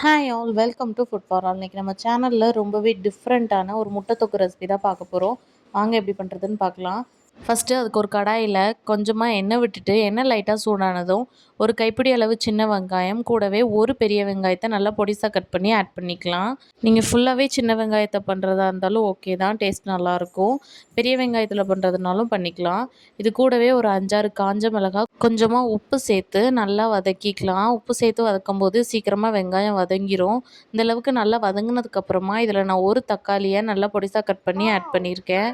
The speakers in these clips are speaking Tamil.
Hi all welcome to food for all. இன்றைக்கி நம்ம சேனலில் ரொம்பவே டிஃப்ரெண்ட்டான ஒரு முட்டை தொக்கு ரெசிபி தான் பார்க்க போகிறோம். வாங்க எப்படி பண்ணுறதுன்னு பார்க்கலாம். ஃபஸ்ட்டு அதுக்கு ஒரு கடாயில் கொஞ்சமாக எண்ணெய் விட்டுட்டு எண்ணெய் லைட்டாக சூடானதும் ஒரு கைப்பிடி அளவு சின்ன வெங்காயம் கூடவே ஒரு பெரிய வெங்காயத்தை நல்லா பொடிசாக கட் பண்ணி ஆட் பண்ணிக்கலாம். நீங்கள் ஃபுல்லாகவே சின்ன வெங்காயத்தை பண்ணுறதா இருந்தாலும் ஓகே தான், டேஸ்ட் நல்லாயிருக்கும். பெரிய வெங்காயத்தில் பண்ணுறதுனாலும் பண்ணிக்கலாம். இது கூடவே ஒரு 5-6 காஞ்ச மிளகாய் கொஞ்சமாக உப்பு சேர்த்து நல்லா வதக்கிக்கலாம். உப்பு சேர்த்து வதக்கும் போது சீக்கிரமாக வெங்காயம் வதங்கிரும். இந்தளவுக்கு நல்லா வதங்கினதுக்கப்புறமா இதில் நான் ஒரு தக்காளியை நல்லா பொடிசாக கட் பண்ணி ஆட் பண்ணியிருக்கேன்.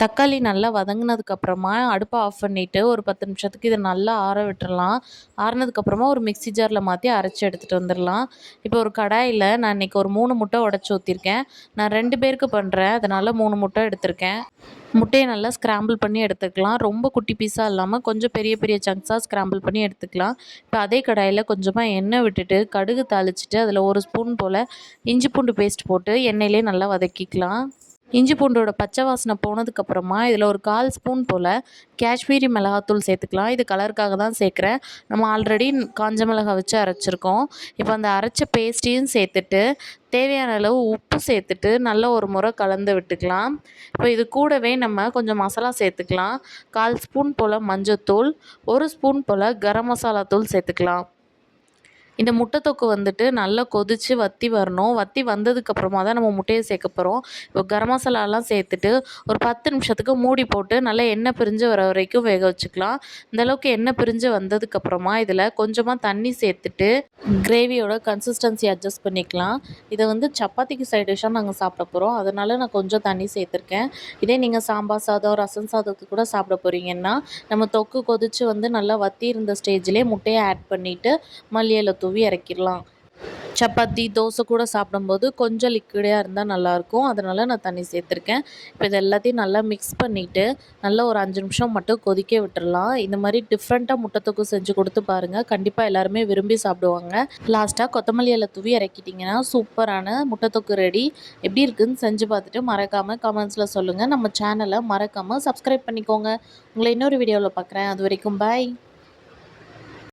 தக்காளி நல்லா வதங்கினதுக்கப்புறமா அடுப்பை ஆஃப் பண்ணிவிட்டு ஒரு 10 நிமிஷத்துக்கு இதை நல்லா ஆற விட்டுறலாம். ஆறினதுக்கப்புறமா ஒரு மிக்ஸி ஜாரில் மாற்றி அரைச்சி எடுத்துகிட்டு வந்துடலாம். இப்போ ஒரு கடாயில் நான் இன்றைக்கி ஒரு 3 முட்டை உடச்சி ஊற்றிருக்கேன். நான் 2 பேருக்கு பண்ணுறேன், அதனால் 3 முட்டை எடுத்திருக்கேன். முட்டையை நல்லா ஸ்க்ராம்பிள் பண்ணி எடுத்துக்கலாம். ரொம்ப குட்டி பீஸாக இல்லாமல் கொஞ்சம் பெரிய பெரிய சங்க்ஸாக ஸ்க்ராம்பிள் பண்ணி எடுத்துக்கலாம். இப்போ அதே கடாயில் கொஞ்சமாக எண்ணெய் விட்டுட்டு கடுகு தாளிச்சிட்டு அதில் 1 ஸ்பூன் போல் இஞ்சி பூண்டு பேஸ்ட் போட்டு எண்ணெயிலே நல்லா வதக்கிக்கலாம். இஞ்சி பூண்டோட பச்சை வாசனை போனதுக்கப்புறமா இதில் ஒரு 1/4 ஸ்பூன் போல் காஷ்மீரி மிளகாத்தூள் சேர்த்துக்கலாம். இது கலருக்காக தான் சேர்க்குறேன். நம்ம ஆல்ரெடி காஞ்ச மிளகாய் வச்சு அரைச்சிருக்கோம். இப்போ அந்த அரைச்ச பேஸ்ட்டையும் சேர்த்துட்டு தேவையான அளவு உப்பு சேர்த்துட்டு நல்லா ஒரு முறை கலந்து விட்டுக்கலாம். இப்போ இது கூடவே நம்ம கொஞ்சம் மசாலா சேர்த்துக்கலாம். 1/4 ஸ்பூன் போல் மஞ்சத்தூள், 1 ஸ்பூன் போல் கரம் மசாலா தூள் சேர்த்துக்கலாம். இந்த முட்டை தொக்கு வந்துட்டு நல்லா கொதித்து வற்றி வரணும். வற்றி வந்ததுக்கப்புறமா தான் நம்ம முட்டையை சேர்க்க போகிறோம். இப்போ கரம் மசாலாலாம் சேர்த்துட்டு ஒரு 10 நிமிஷத்துக்கு மூடி போட்டு நல்லா எண்ணெய் பிரிஞ்சு வர வரைக்கும் வேக வச்சுக்கலாம். இந்தளவுக்கு எண்ணெய் பிரிஞ்சு வந்ததுக்கப்புறமா இதில் கொஞ்சமாக தண்ணி சேர்த்துட்டு கிரேவியோட கன்சிஸ்டன்சி அட்ஜஸ்ட் பண்ணிக்கலாம். இதை வந்து சப்பாத்திக்கு சைட் டிஷ்ஷாக நாங்கள் சாப்பிட போகிறோம். அதனால் நான் கொஞ்சம் தண்ணி சேர்த்துருக்கேன். இதே நீங்கள் சாம்பார் சாதம், ரசம் சாதத்துக்கு கூட சாப்பிட போகிறீங்கன்னா நம்ம தொக்கு கொதித்து வந்து நல்லா வற்றி இருந்த ஸ்டேஜ்லேயே முட்டையை ஆட் பண்ணிவிட்டு மல்லி இலை தூவி இறக்கிடலாம். சப்பாத்தி, தோசை கூட சாப்பிடும்போது கொஞ்சம் லிக்விடாக இருந்தால் நல்லாயிருக்கும். அதனால் நான் தண்ணி சேர்த்துருக்கேன். இப்போ இது எல்லாத்தையும் நல்லா மிக்ஸ் பண்ணிவிட்டு நல்லா ஒரு 5 நிமிஷம் மட்டும் கொதிக்க விட்டுறலாம். இந்த மாதிரி டிஃப்ரெண்ட்டாக முட்டை தொக்கு செஞ்சு கொடுத்து பாருங்கள். கண்டிப்பாக எல்லாருமே விரும்பி சாப்பிடுவாங்க. லாஸ்ட்டாக கொத்தமல்லி இலை தூவி இறக்கிட்டிங்கன்னா சூப்பரான முட்டை தொக்கு ரெடி. எப்படி இருக்குதுன்னு செஞ்சு பார்த்துட்டு மறக்காமல் கமெண்ட்ஸில் சொல்லுங்கள். நம்ம சேனலை மறக்காமல் சப்ஸ்கிரைப் பண்ணிக்கோங்க. உங்களை இன்னொரு வீடியோவில் பார்க்குறேன். அது வரைக்கும் பாய்.